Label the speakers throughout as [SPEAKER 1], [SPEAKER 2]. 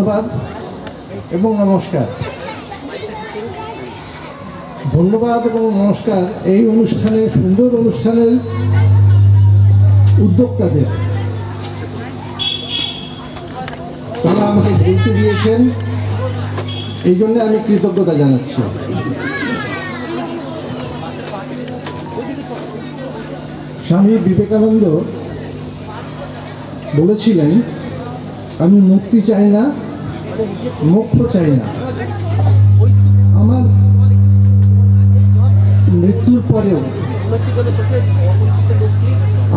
[SPEAKER 1] ধন্যবাদ এবং নমস্কার। ধন্যবাদ এবং নমস্কার এই অনুষ্ঠানের, সুন্দর অনুষ্ঠানের উদ্যোক্তাদের। তারা আমাকে বলতে দিয়েছেন, এই জন্য আমি কৃতজ্ঞতা জানাচ্ছি। স্বামী বিবেকানন্দ বলেছিলেন, আমি মুক্তি চাই না, মোক্ষ চাই না। আমার মৃত্যুর পরেও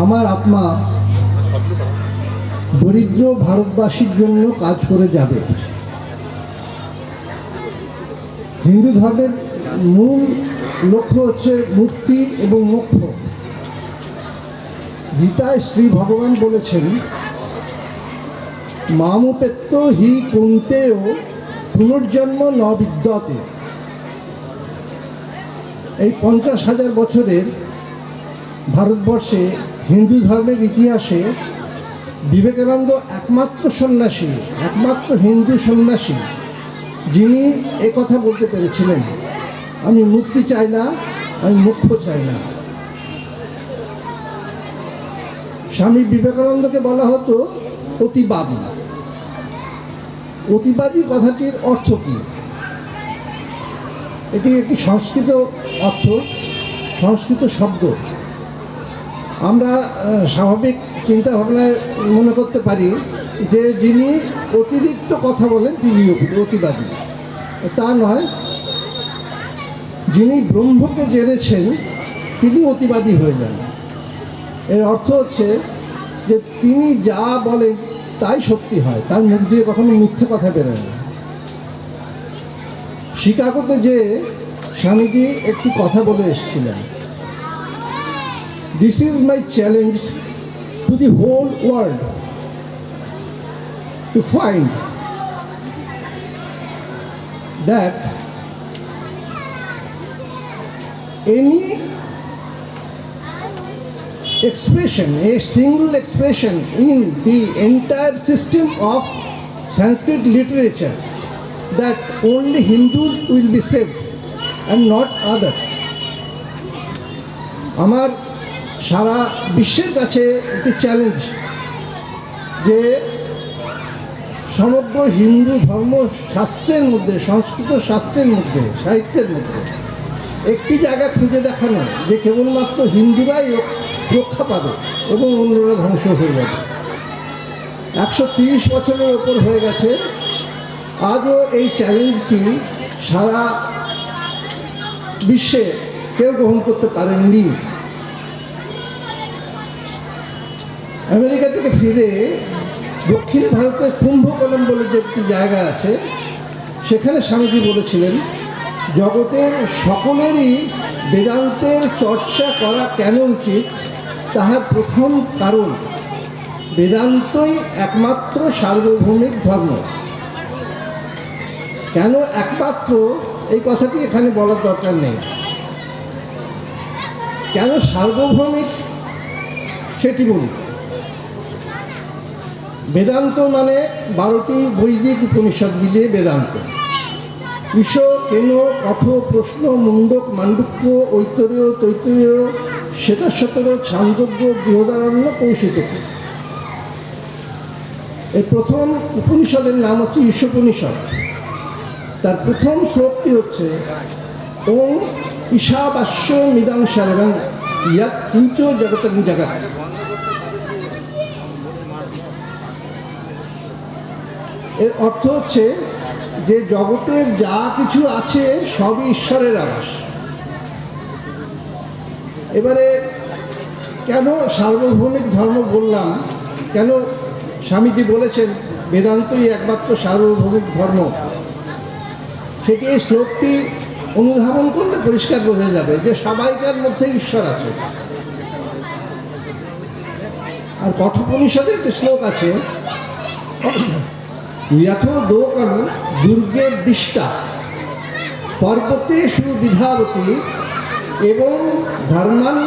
[SPEAKER 1] আমার আত্মা দরিদ্র ভারতবাসীর জন্য কাজ করে যাবে। হিন্দু ধর্মের মূল লক্ষ্য হচ্ছে মুক্তি এবং মোক্ষ। গীতায় শ্রী ভগবান বলেছেন, মামুপেত্য হি কুন্তেয় পুনর্জন্ম ন বিদ্যতে। এই 50,000 বছরের ভারতবর্ষে হিন্দু ধর্মের ইতিহাসে বিবেকানন্দ একমাত্র সন্ন্যাসী, একমাত্র হিন্দু সন্ন্যাসী যিনি কথা বলতে পেরেছিলেন, আমি মুক্তি চাই না, আমি মোক্ষ চাই না। স্বামী বিবেকানন্দকে বলা হতো অতিবাদী। অতিবাদী কথাটির অর্থ কী? এটি একটি সংস্কৃত অর্থ, সংস্কৃত শব্দ। আমরা স্বাভাবিক চিন্তা ভাবনায় মনে করতে পারি যে যিনি অতিরিক্ত কথা বলেন তিনি অতিবাদী। তা নয়, যিনি ব্রহ্মকে জেনেছেন তিনি অতিবাদী হয়ে যান। এর অর্থ হচ্ছে যে তিনি যা বলেন তাই সত্যি হয়, তার মুখ দিয়ে কখনো মিথ্যে কথা বেরোয় না। শিকাগোতে যে স্বামীজি একটি কথা বলে এসেছিলেন, this is my challenge to the whole world to find that any expression, a single expression in the entire system of Sanskrit literature, that only Hindus will be saved and not others. আমার সারা বিশ্বের কাছে একটি challenge যে সমগ্র হিন্দু ধর্মশাস্ত্রের মধ্যে, সংস্কৃত শাস্ত্রের মধ্যে, সাহিত্যের মধ্যে একটি জায়গা খুঁজে দেখানো যে কেবলমাত্র হিন্দুরাই রক্ষা পাবে এবং অন্যরা ধ্বংস হয়ে যাবে। 130 বছরের ওপর হয়ে গেছে, আজও এই চ্যালেঞ্জটি সারা বিশ্বে কেউ গ্রহণ করতে পারেননি। আমেরিকা থেকে ফিরে দক্ষিণ ভারতের কুম্ভকোণম বলে যে একটি জায়গা আছে, সেখানে স্বামীজি বলেছিলেন, জগতের সকলেরই বেদান্তের চর্চা করা কেন উচিত, তাহার প্রথম কারণ বেদান্তই একমাত্র সার্বভৌমিক ধর্ম। কেন একমাত্র, এই কথাটি এখানে বলার দরকার নেই। কেন সার্বভৌমিক সেটি বলি। বেদান্ত মানে 12টি বৈদিক উপনিষদ মিলিয়ে বেদান্ত। ঈশ, কেন, কঠ, প্রশ্ন, মুণ্ডক, মাণ্ডুক্য, ঐতরেয়, তৈতরেয়, শ্বেতাশ্বতর, ছান্দোগ্য, বৃহদারণ্য, কৌশিতক। এর প্রথম উপনিষদের নাম হচ্ছে ঈশোপনিষদ। তার প্রথম শ্লোকটি হচ্ছে ওং ঈশাবাস্য মিদাংসার এবং ইয়াত কিঞ্চ জগৎ জগৎ। এর অর্থ হচ্ছে যে জগতের যা কিছু আছে সবই ঈশ্বরের আবাস। এবারে কেন সার্বভৌমিক ধর্ম বললাম, কেন স্বামীজি বলেছেন বেদান্তই একমাত্র সার্বভৌমিক ধর্ম, সেটি এই শ্লোকটি অনুধাবন করলে পরিষ্কার বোঝা যাবে যে সবাইকার মধ্যে ঈশ্বর আছে। আর কঠোপনিষদের একটি শ্লোক আছে, यथो दोकं दुर्गे बिष्टा पर्वतेषु विधावती एवं धर्मं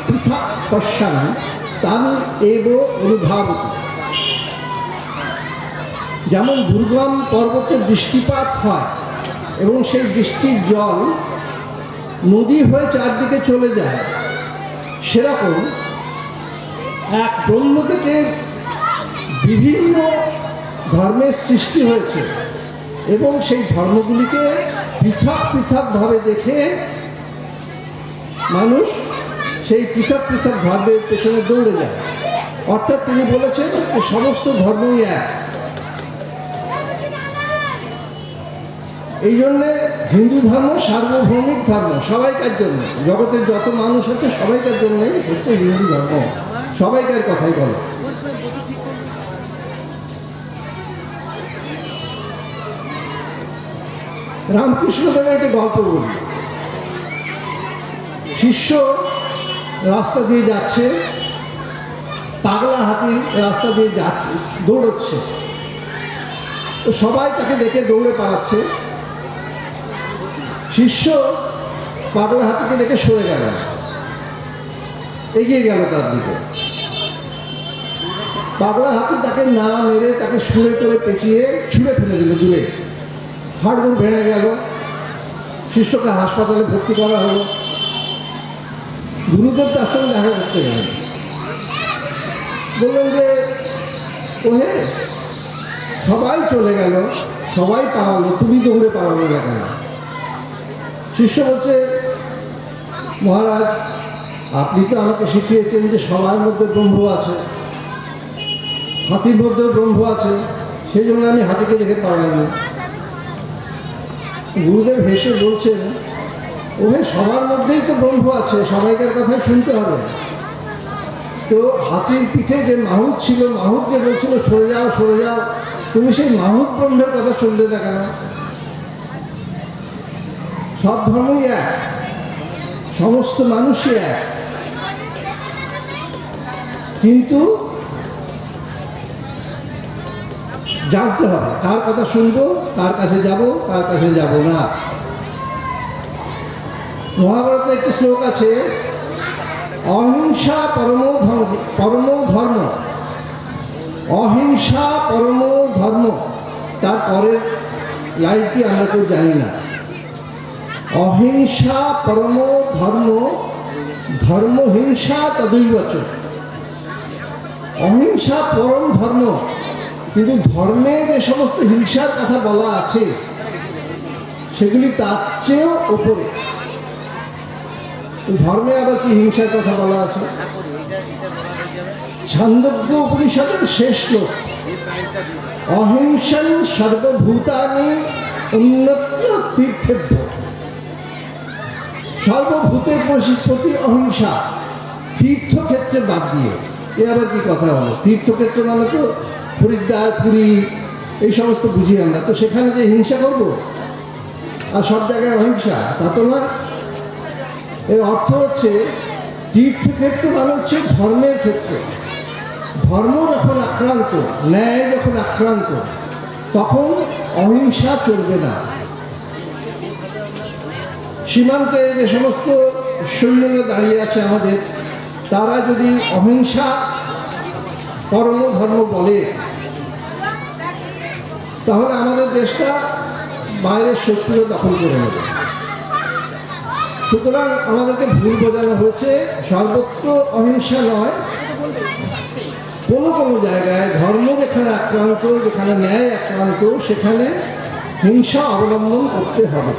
[SPEAKER 1] पृथक् पश्यन् तान् एव अनुभावति। যেমন দুর্গম পর্বতে বৃষ্টিপাত হয় এবং সেই বৃষ্টির জল নদী হয়ে চারদিকে চলে যায়, সেরকম এক ব্রহ্ম থেকে বিভিন্ন ধর্মের সৃষ্টি হয়েছে এবং সেই ধর্মগুলিকে পৃথক পৃথকভাবে দেখে মানুষ সেই পৃথক পৃথক ধর্মের পেছনে দৌড়ে যায়। অর্থাৎ তিনি বলেছেন যে সমস্ত ধর্মই এক। এই জন্যে হিন্দু ধর্ম সার্বভৌমিক ধর্ম, সবাইকার জন্য, জগতের যত মানুষ আছে সবাইকার জন্যই হচ্ছে হিন্দু ধর্ম, সবাইকার কথাই বলে। রামকৃষ্ণদেবের একটা গল্প বলি। শিষ্য রাস্তা দিয়ে যাচ্ছে, পাগলা হাতি রাস্তা দিয়ে যাচ্ছে, দৌড়চ্ছে, তো সবাই তাকে দেখে দৌড়ে পালাচ্ছে। শিষ্য পাগলা হাতিকে দেখে সরে গেল, এগিয়ে গেল তার দিকে। পাগলা হাতি তাকে না মেরে তাকে শুয়ে করে পেঁচিয়ে ছুঁড়ে ফেলে দিল দূরে, হাড়গোড় ভেঙে গেল। শিষ্যকে হাসপাতালে ভর্তি করা হলো। গুরুদেব তার সঙ্গে দেখা করতে গেলেন, বললেন যে ওহে সবাই চলে গেল, সবাই পালালো, তুমি দৌড়ে পালালো না কেন? শিষ্য বলছে, মহারাজ আপনি তো আমাকে শিখিয়েছেন যে সবার মধ্যে ব্রহ্ম আছে, হাতির মধ্যেও ব্রহ্ম আছে, সেই জন্য আমি হাতিকে দেখে পালাইনি। গুরুদেব হেসে বলছেন, ওহে সবার মধ্যেই তো ব্রহ্ম আছে, সবাইকার কথাই শুনতে হবে। তো হাতির পিঠে যে মাহুত ছিল, মাহুত যে বলছিল সরে যাও সরে যাও, তুমি সেই মাহুত ব্রহ্মের কথা শুনলে না কেন? সব ধর্মই এক, সমস্ত মানুষই এক, কিন্তু জানতে হবে কার কথা শুনবো, কার কাছে যাব, কার কাছে যাব না। মহাভারতে একটি শ্লোক আছে, অহিংসা পরম ধর্ম, অহিংসা পরম ধর্ম। তার পরের লাইনটি আমরা কেউ জানি না। অহিংসা পরম ধর্ম, ধর্মহিংসা তদৈবচ। অহিংসা পরম ধর্ম, কিন্তু ধর্মে যে সমস্ত হিংসার কথা বলা আছে সেগুলি তার চেয়েও ওপরে। ধর্মে আবার কি হিংসার কথা বলা আছে? ছান্দোগ্য উপনিষদের শেষ শ্লোক, অহিংসন সর্বভূতানি উন্নত্য তীর্থেভ্য। সর্বভূতের প্রতি অহিংসা, তীর্থক্ষেত্রে বাদ দিয়ে। এ আবার কি কথা হলো? তীর্থক্ষেত্র মানে তো হরিদ্বার, পুরী, এই সমস্ত বুঝি আমরা, তো সেখানে যে হিংসা করব আর সব জায়গায় অহিংসা, তা তো না। এর অর্থ হচ্ছে তীর্থক্ষেত্র মানে হচ্ছে ধর্মের ক্ষেত্রে। ধর্ম যখন আক্রান্ত, ন্যায় যখন আক্রান্ত, তখন অহিংসা চলবে না। সীমান্তে যে সমস্ত সৈন্যরা দাঁড়িয়ে আছে আমাদের, তারা যদি অহিংসা পরম ধর্ম বলে, তাহলে আমাদের দেশটা বাইরের শত্রুরা দখল করে নেবে। সুতরাং আমাদেরকে ভুল বোঝানো হয়েছে, সর্বত্র অহিংসা নয়, কোনো কোনো জায়গায় ধর্ম যেখানে আক্রান্ত, যেখানে ন্যায় আক্রান্ত, সেখানে হিংসা অবলম্বন করতে হবে।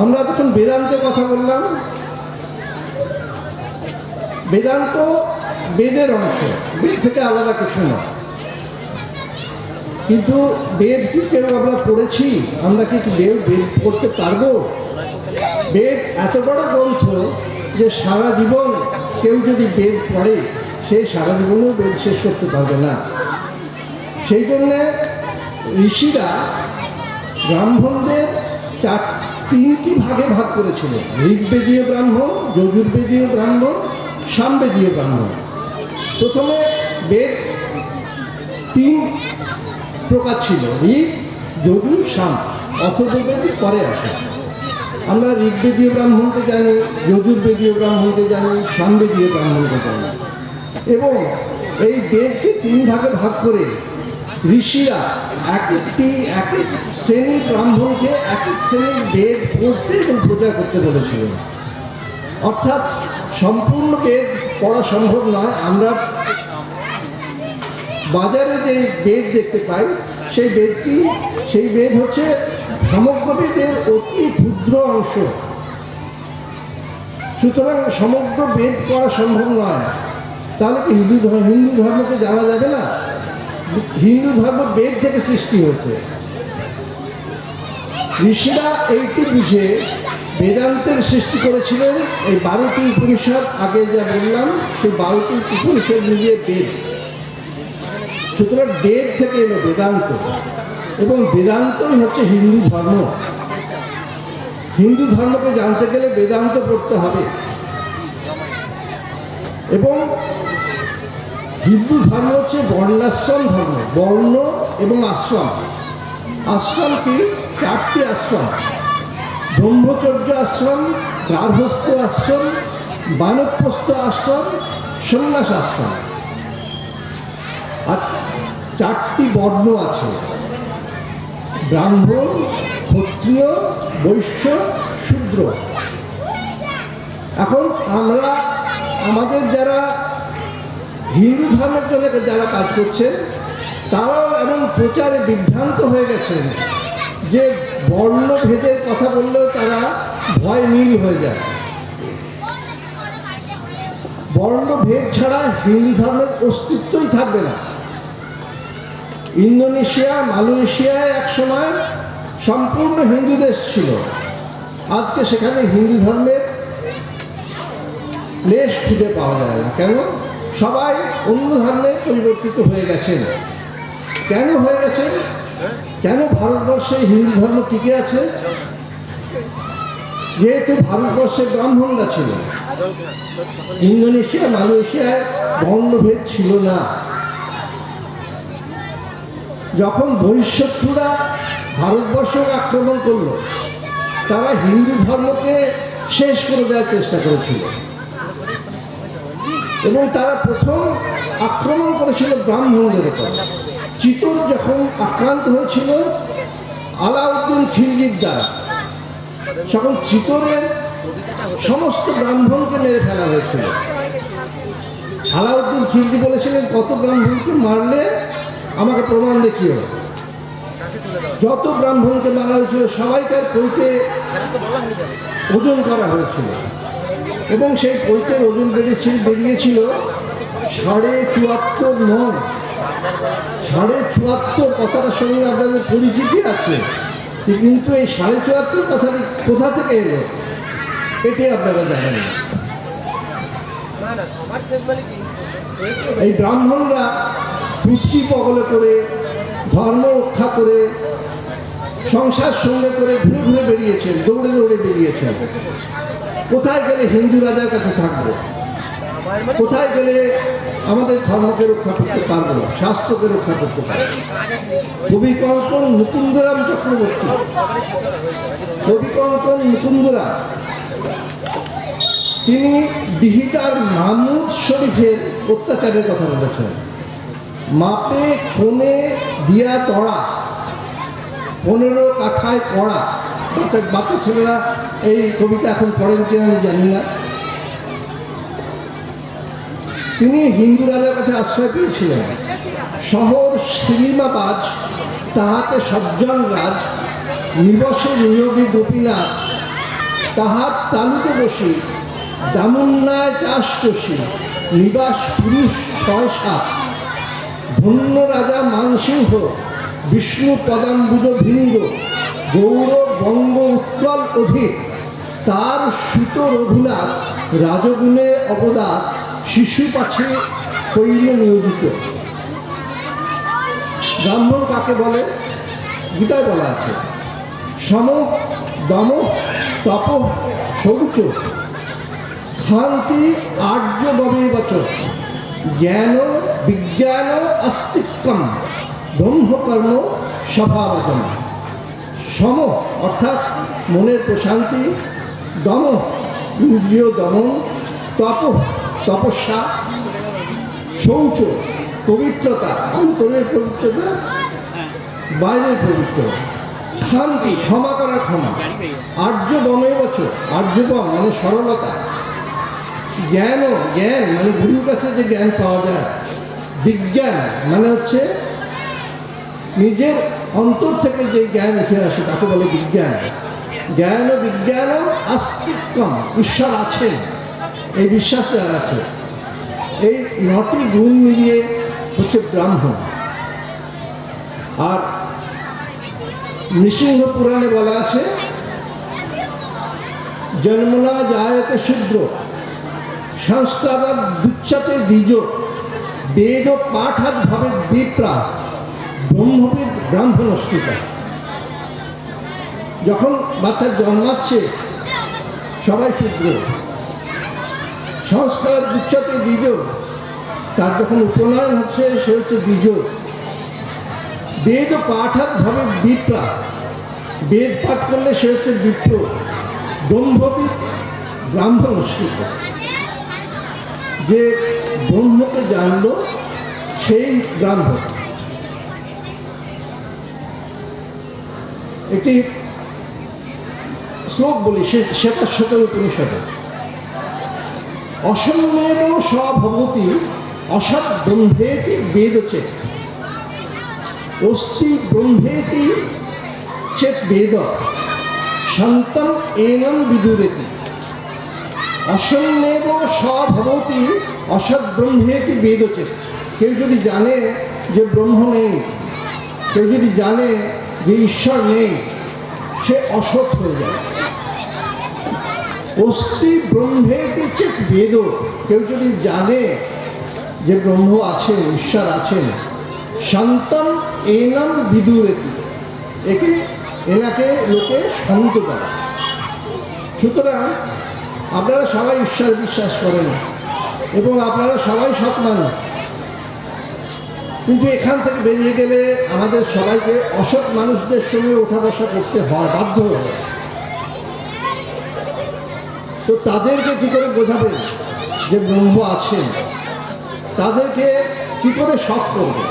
[SPEAKER 1] আমরা তখন বেদান্তের কথা বললাম। বেদান্ত বেদের অংশ, বেদ থেকে আলাদা কিছু না। কিন্তু বেদ কি কেউ আমরা পড়েছি? আমরা কি বেদ পড়তে পারবো? বেদ এত বড় গ্রন্থ যে সারা জীবন কেউ যদি বেদ পড়ে, সে সারা জীবনেও বেদ শেষ করতে পারবে না। সেই জন্যে ঋষিরা ব্রাহ্মণদের তিনটি ভাগে ভাগ করেছিলেন, ঋগ্বেদীয় ব্রাহ্মণ, যজুর্বেদীয় ব্রাহ্মণ, সামবেদীয় ব্রাহ্মণ। প্রথমে বেদ তিন প্রকার ছিল, ঋগ, যজুর, সাম। অথর্ববেদ পরে আসে। আমরা ঋগ্বেদীয় ব্রাহ্মণকে জানি, যজুর্বেদীয় ব্রাহ্মণকে জানি, সামবেদীয় ব্রাহ্মণকে জানি। এবং এই বেদকে 3 ভাগে ভাগ করে ঋষিরা এক এক শ্রেণীর ব্রাহ্মণকে এক এক শ্রেণীর বেদ পড়তে এবং প্রচার করতে বলেছিলেন। অর্থাৎ সম্পূর্ণ বেদ পড়া সম্ভব নয়। আমরা বাজারে যে বেদ দেখতে পাই সেই বেদ হচ্ছে সমগ্র বেদের অতি ক্ষুদ্র অংশ। সুতরাং সমগ্র বেদ পড়া সম্ভব নয়। তাহলে কি হিন্দু ধর্মকে জানা যাবে না? হিন্দু ধর্ম বেদ থেকে সৃষ্টি হয়েছে। ঋষিরা এইটি বুঝে বেদান্তের সৃষ্টি করেছিলেন। এই 12টি উপনিষদ, আগে যা বললাম সেই 12টি উপনিষদ মিলিয়ে বেদ। সুতরাং বেদ থেকে এলো বেদান্ত, এবং বেদান্তই হচ্ছে হিন্দু ধর্ম। হিন্দু ধর্মকে জানতে গেলে বেদান্ত পড়তে হবে। এবং হিন্দু ধর্ম হচ্ছে বর্ণাশ্রম ধর্ম, বর্ণ এবং আশ্রম। আশ্রম কি? 4টি আশ্রম: ব্রহ্মচর্য আশ্রম, গার্হস্থ্য আশ্রম, বানপ্রস্থ আশ্রম, সন্ন্যাস আশ্রম। আর 4টি বর্ণ আছে: ব্রাহ্মণ, ক্ষত্রিয়, বৈশ্য, শূদ্র। এখন আমাদের যারা হিন্দু ধর্মের জন্য যারা কাজ করছেন, তারাও এমন প্রচারে বিভ্রান্ত হয়ে গেছেন যে বর্ণভেদের কথা বললেও তারা ভয় নীল হয়ে যায়। বর্ণভেদ ছাড়া হিন্দু ধর্মের অস্তিত্বই থাকবে না। ইন্দোনেশিয়া, মালয়েশিয়ায় এক সময় সম্পূর্ণ হিন্দু দেশ ছিল। আজকে সেখানে হিন্দু ধর্মের লেশ খুঁজে পাওয়া যায় না। কেন? সবাই অন্য ধর্মে পরিবর্তিত হয়ে গেছেন। কেন হয়ে গেছেন? কেন ভারতবর্ষে হিন্দু ধর্ম টিকে আছে? যেহেতু ভারতবর্ষে ব্রাহ্মণরা ছিল। ইন্দোনেশিয়া, মালয়েশিয়ায় বর্ণভেদ ছিল না। যখন বহিঃশত্রুরা ভারতবর্ষকে আক্রমণ করলো, তারা হিন্দু ধর্মকে শেষ করে দেওয়ার চেষ্টা করেছিল, এবং তারা প্রথম আক্রমণ করেছিল ব্রাহ্মণদের উপর। চিতোর যখন আক্রান্ত হয়েছিল আলাউদ্দিন খিলজির দ্বারা, তখন চিতোরের সমস্ত ব্রাহ্মণকে মেরে ফেলা হয়েছিল। আলাউদ্দিন খিলজি বলেছিলেন, কত ব্রাহ্মণকে মারলে আমাকে প্রমাণ দেখিও। যত ব্রাহ্মণকে মারা হয়েছিল সবাইকার পৈতে ওজন করা হয়েছিল, এবং সেই পৈতের ওজন বেরিয়েছিল 74.5 মণ। 74.5 কথাটার সঙ্গে আপনাদের পরিচিতি আছে, কিন্তু এই 74.5 কথাটি কোথা থেকে এলো এটি আপনারা জানেন না। এই ব্রাহ্মণরা কুচি পগলে করে, ধর্ম রক্ষা করে, সংসার সঙ্গে করে ঘুরে ঘুরে বেরিয়েছেন, দৌড়ে দৌড়ে বেরিয়েছেন। কোথায় গেলে হিন্দু রাজার কাছে থাকবো, কোথায় গেলে আমাদের ধর্মকে রক্ষা করতে পারবো, শাস্ত্রকে রক্ষা করতে পারবো। কবিকঙ্কন মুকুন্দরাম চক্রবর্তী, কবিকঙ্কন মুকুন্দরাম, তিনি দিহিদার মাহমুদ শরীফের অত্যাচারের কথা বলেছেন। মাপে কোণে দিয়া তড়া, 15 কাঠায় কড়া। বাচ্চা ছেলেরা এই কবিতা এখন পড়েন কিনা আমি জানি না। তিনি হিন্দু রাজার কাছে আশ্রয় পেয়েছিলেন। শহর শ্রীমাবাজ, তাহাতে সজ্জন রাজ, নিবসে নিয়োগী গোপীনাথ, তাহার তালুকে বসি, দামুন্নায় চাষ চষি, নিবাস পুরুষ 6-7, ধন্য রাজা মানসিংহ, বিষ্ণু পদাম্বুজ ভৃঙ্গ, গৌরব বঙ্গ উৎকল অধিক, তার সুত রঘুনাথ, রাজগুণে অবদাত, শিশু পাছে কৈল নিয়োজিত। ব্রাহ্মণ কাকে বলে? গীতায় বলা আছে, সম দম তপ শৌচ ক্ষান্তি আর্য ববেবচ, জ্ঞান বিজ্ঞান আস্তিক্যম, ব্রহ্মকর্ম স্বভাবজম। সম অর্থাৎ মনের প্রশান্তি, দম ইন্দ্রিয় দমন, তপ তপস্যা, শৌচ পবিত্রতা, অন্তরের পবিত্রতা, বাইরের পবিত্রতা, শান্তি, ক্ষমা করার ক্ষমা, আর্যবমে বছর, আর্যবম মানে সরলতা, জ্ঞানও, জ্ঞান মানে গুরুর কাছে যে জ্ঞান পাওয়া যায়, বিজ্ঞান মানে হচ্ছে নিজের অন্তর থেকে যে জ্ঞান উঠে আসে তাকে বলে বিজ্ঞান। জ্ঞান ও বিজ্ঞানম আস্তিক্যম, ঈশ্বর আছেন এই বিশ্বাস যার আছে, এই 9টি গুণ মিলিয়ে হচ্ছে ব্রাহ্মণ। আর নৃসিংহ পুরাণে বলা আছে জন্মনা জায়তে শূদ্র সংস্কারাৎ দুচ্ছতে দ্বিজ বেদ পাঠাৎ ভাবে বিপ্রা ব্রহ্মবিদ ব্রাহ্মণস্মিতা। যখন বাচ্চা জন্মাচ্ছে সবাই শূদ্র, সংস্কারাৎ দুচ্ছতে দ্বিজ, তার যখন উপনয়ন হচ্ছে সে হচ্ছে দ্বিজ, বেদ পাঠাৎ ভাবে বিপ্রা, বেদ পাঠ করলে সে হচ্ছে বিপ্র, ব্রহ্মবিদ ব্রাহ্মণস্মিতা, যে ব্রহ্মকে জানল সেই ব্রাহ্মণ। একটি শ্লোক বলি, সেটা শতর উপনিষদে, অসম্যেব স্বভবতি অসৎ ব্রহ্মেতি বেদচেত, অস্তি ব্রহ্মেতি চেত বেদ শান্তম এনম বিদুরেতি। অসম্যেব স্বভবতি অসৎ ব্রহ্মেতি বেদচেত। কেউ যদি জানে যে ব্রহ্ম নেই, কেউ যদি জানে যে ঈশ্বর নেই, সে অসৎ হয়ে যায়। অস্তি ব্রহ্মেতি চেত বেদ, কেউ যদি জানে যে ব্রহ্ম আছেন, ঈশ্বর আছেন, শান্তম এনম বিদুরেতি, এনাকে লোকে শান্ত করে। সুতরাং আপনারা সবাই ঈশ্বর বিশ্বাস করেন এবং আপনারা সবাই সৎ মানুষ, কিন্তু এখান থেকে বেরিয়ে গেলে আমাদের সবাইকে অসৎ মানুষদের সঙ্গে ওঠা বসা করতে হয়, বাধ্য হয়। তো তাদেরকে কী করে বোঝাবেন যে ব্রহ্ম আছেন? তাদেরকে কী করে সৎ করবে?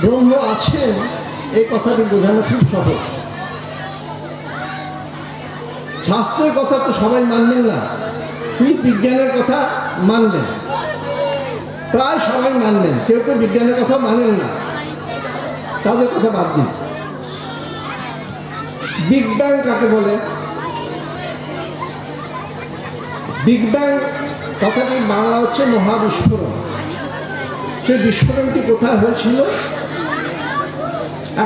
[SPEAKER 1] ব্রহ্ম আছেন এই কথাটি বোঝানো খুব সহজ। শাস্ত্রের কথা তো সবাই মানবেন না, কিন্তু বিজ্ঞানের কথা মানবেন, প্রায় সবাই মানবেন। কেউ কেউ বিজ্ঞানের কথা মানেন না, তাদের কথা বাদ দিন। বিগ ব্যাং কাকে বলে? বিগ ব্যাং কথাটি বাংলা হচ্ছে মহাবিস্ফোরণ। সেই বিস্ফোরণটি কোথায় হয়েছিল?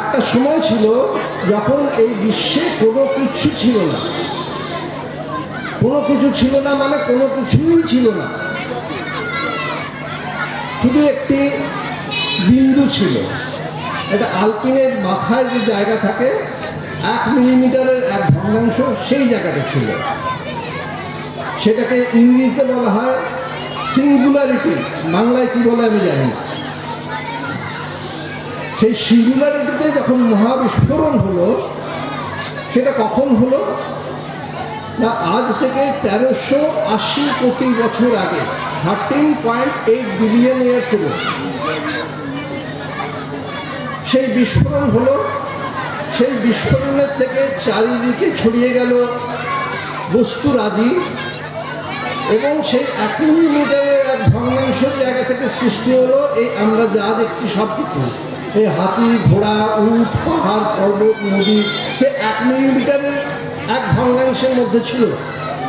[SPEAKER 1] একটা সময় ছিল যখন এই বিশ্বে কোনো কিছু ছিল না। কোনো কিছু ছিল না মানে কোনো কিছুই ছিল না, শুধু একটি বিন্দু ছিল। এটা আলপিনের মাথায় যে জায়গা থাকে 1 মিলিমিটারের 1 ভগ্নাংশ, সেই জায়গাটা ছিল। সেটাকে ইংরেজিতে বলা হয় সিঙ্গুলারিটি, বাংলায় কি বলে আমি জানি না। সেই সিঙ্গুলারিটিতে যখন মহাবিস্ফোরণ হলো, সেটা কখন হলো না, আজ থেকে 1380 কোটি বছর আগে, 13.8 বিলিয়ন ইয়ার্স এগো সেই বিস্ফোরণ হলো। সেই বিস্ফোরণের থেকে চারিদিকে ছড়িয়ে গেল বস্তুরাজি, এবং সেই 1 মিলিমিটারের 1 ভগ্নাংশ জায়গা থেকে সৃষ্টি হলো এই আমরা যা দেখছি সব কিছু। এই হাতি, ঘোড়া, উট, পাহাড়, পর্বত, নদী, সে 1 মিলিমিটারের 1 ভগ্নাংশের মধ্যে ছিল।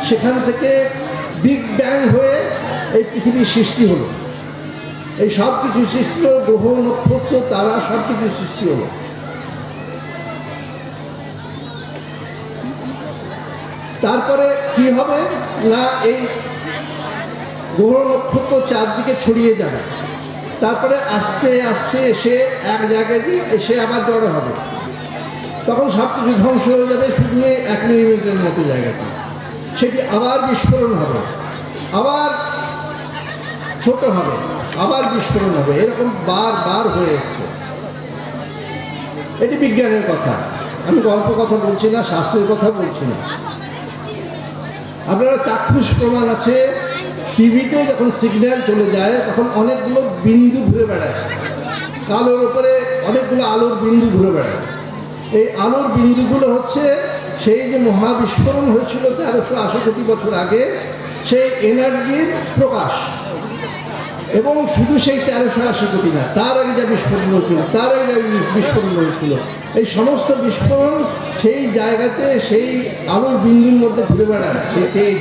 [SPEAKER 1] সেখান থেকে বিগ ব্যাং হয়ে এই পৃথিবীর সৃষ্টি হলো। এই সব কিছু সৃষ্টি হলো, গ্রহ, নক্ষত্র, তারা, সব কিছু সৃষ্টি হলো। তারপরে কি হবে না, এই গ্রহ নক্ষত্র চারদিকে ছড়িয়ে যাবে। তারপরে আস্তে আস্তে এসে এক জায়গায় দিয়ে এসে আবার জড়ো হবে। তখন সব কিছু ধ্বংস হয়ে যাবে, শুধু 1 মিলিমিটারের মতো জায়গাটা। সেটি আবার বিস্ফোরণ হবে, আবার ছোট হবে, আবার বিস্ফোরণ হবে। এরকম বারবার হয়ে এসছে। এটি বিজ্ঞানের কথা, আমি গল্প কথা বলছি না, শাস্ত্রের কথা বলছি না। আপনারা চাক্ষুষ প্রমাণ আছে টিভিতে যখন সিগন্যাল চলে যায় তখন অনেকগুলো বিন্দু ঘুরে বেড়ায়, কালোর ওপরে অনেকগুলো আলোর বিন্দু ঘুরে বেড়ায়। এই আলোর বিন্দুগুলো হচ্ছে সেই যে মহাবিস্ফোরণ হয়েছিল 1380 কোটি বছর আগে, সেই এনার্জির প্রকাশ। এবং শুধু সেই 1380 কোটি না, তার আগে যা বিস্ফোরণ হয়েছিল, তার আগে যা বিস্ফোরণ হয়েছিল, এই সমস্ত বিস্ফোরণ সেই জায়গাতে সেই আলোর বিন্দুর মধ্যে ঘুরে বেড়ায়। এই তেজ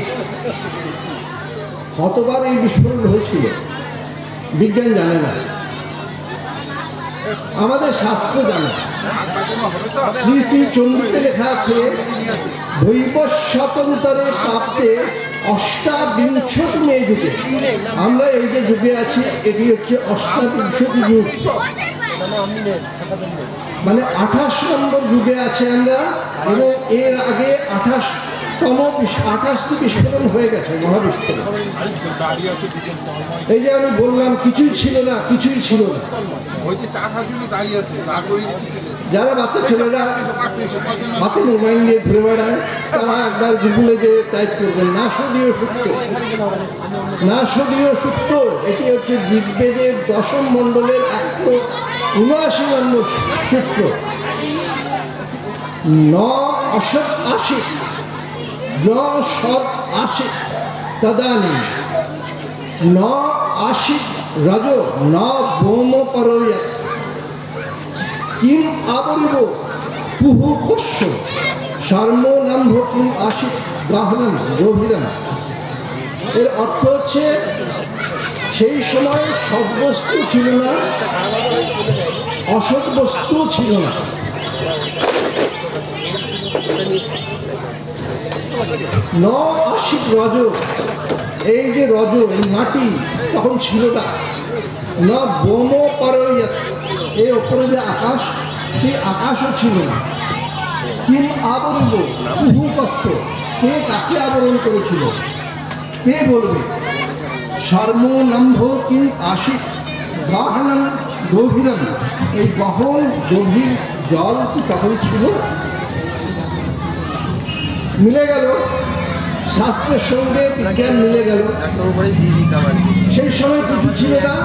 [SPEAKER 1] কতবার এই বিস্ফোরণ হয়েছিল বিজ্ঞান জানে না, আমাদের শাস্ত্র জানে। শ্রী শ্রী চণ্ডীতে লেখা আছে, দৈবস্বতন্ত্রে প্রাপ্তে অষ্টাবিংশতিমে যুগে। আমরা এই যে যুগে আছি এটি হচ্ছে অষ্টাবিংশতি যুগ, মানে 28 নম্বর যুগে আছে আমরা। এবং এর আগে 28টি বিস্ফোরণ হয়ে গেছে, মহাবিস্ফোরণ। এই যে আমি বললাম কিছুই ছিল না, কিছুই ছিল না। যারা বাচ্চা ছেলেরা হাতে মোবাইল নিয়ে ঘুরে বেড়ায় তারা একবার গুগলে যে টাইপ করবেন নাসদীয় সূক্ত। নাসদীয় সূক্ত এটি হচ্ছে ঋগ্বেদের 10ম মণ্ডলের 179 নম্বর সূত্র। ন অসৎ আশিক ন সৎ আশিক তদানীম ন আশিক রজ ন ভৌম পরয়ত কিম আবরিব পুহু কস্য শর্মনাম্ভ কিম আশিক গাহনম গভীরম। এর অর্থ হচ্ছে সেই সময় সৎ বস্তু ছিল না, অসৎ বস্তু ছিল না। ন আশিক রজ, এই যে রজ, এই মাটি তখন ছিল না। ন বোম পারয়ত, এর ওপরে যে আকাশ, সেই আকাশও ছিল না। কিম আবরণ কুহু কক্ষ, কে কাকে আবরণ করেছিল কে বলবে। শর্মনাম্ভ কিম আশিক গহনম গভীরম, এই গহন গভীর জল কি তখন ছিল? মিলে গেল, শাস্ত্রের সঙ্গে বিজ্ঞান মিলে গেল। সেই সময় কিছু ছিল না।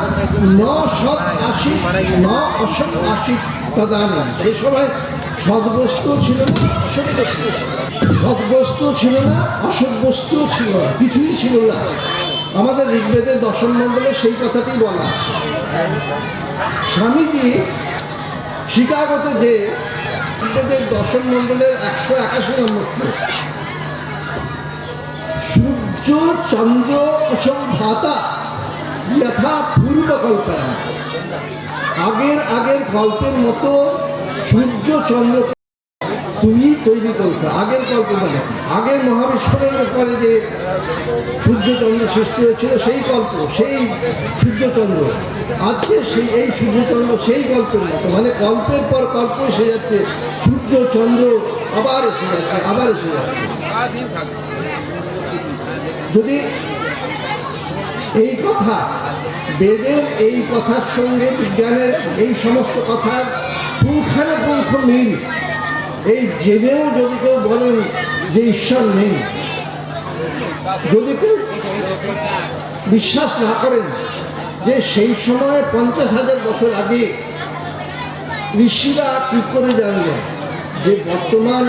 [SPEAKER 1] ন সৎ আশিক ন অসৎ আশিক তদানীম, সেই সময় সদ্বস্তু ছিল না, অসৎ বস্তু, সদ্বস্তু ছিল না, অসৎ বস্তু ছিল না, কিছুই ছিল না। আমাদের ঋগ্বেদের 10ম মণ্ডলে সেই কথাটি বলা। স্বামীজি শিকাগোতে যে ঋগ্বেদের 10ম মণ্ডলের 181 নম্বর, সূর্য চন্দ্র অসংঘাতা যথা পূর্বকল্পায়, আগের কল্পের মতো সূর্য চন্দ্র তুমি তৈরি করছো। আগের কল্পটা দেখো, আগের মহাবিস্ফোরণের পরে যে সূর্যচন্দ্র সৃষ্টি হয়েছিল সেই কল্প, সেই সূর্যচন্দ্র আজকে সেই এই সূর্যচন্দ্র সেই কল্পের মতো, মানে কল্পের পর কল্প এসে যাচ্ছে, সূর্যচন্দ্র আবার এসে যাচ্ছে, আবার এসে যাচ্ছে। যদি এই কথা বেদের এই কথার সঙ্গে বিজ্ঞানের এই সমস্ত কথার পুঙ্খানুপুঙ্খ মিল, এই জেনেও যদি কেউ বলেন যে ঈশ্বর নেই, যদি কেউ বিশ্বাস না করেন যে সেই সময় 50,000 বছর আগে ঋষিরা কী করে জানলেন যে বর্তমান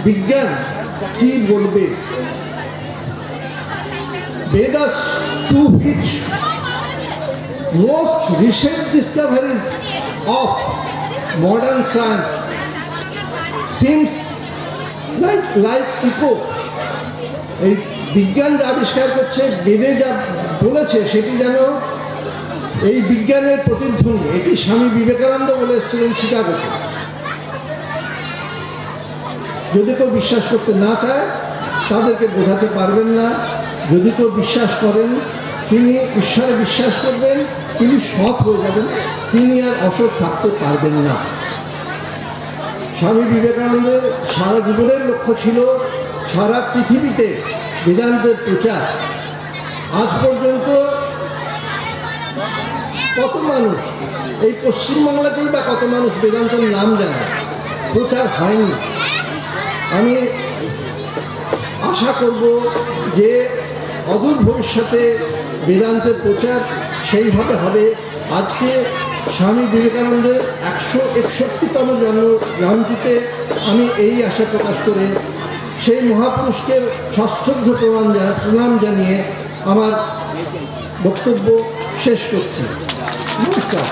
[SPEAKER 1] বিজ্ঞান কি বলবে। Vedas, to which most recent discoveries of modern science seems like echo, এই বিজ্ঞান যা আবিষ্কার করছে, বেদে যা বলেছে সেটি যেন এই বিজ্ঞানের প্রতিধ্বনি। এটি স্বামী বিবেকানন্দ বলে এসেছিলেন শিকাগোতে। যদি কেউ বিশ্বাস করতে না চায় তাদেরকে বোঝাতে পারবেন না। যদি কেউ বিশ্বাস করেন, তিনি ঈশ্বরে বিশ্বাস করবেন, তিনি সৎ হয়ে যাবেন, তিনি আর অসৎ থাকতে পারবেন না। স্বামী বিবেকানন্দের সারা জীবনের লক্ষ্য ছিল সারা পৃথিবীতে বেদান্তের প্রচার। আজ পর্যন্ত কত মানুষ, এই পশ্চিমবাংলাতেই বা কত মানুষ বেদান্তের নাম জানে, প্রচার হয়নি। আমি আশা করব যে অদূর ভবিষ্যতে বেদান্তের প্রচার সেইভাবে হবে। আজকে স্বামী বিবেকানন্দের 161তম জয়ন্তীতে আমি এই আশা প্রকাশ করে সেই মহাপুরুষকে সশ্রদ্ধ প্রণাম জানিয়ে আমার বক্তব্য শেষ করছি। নমস্কার।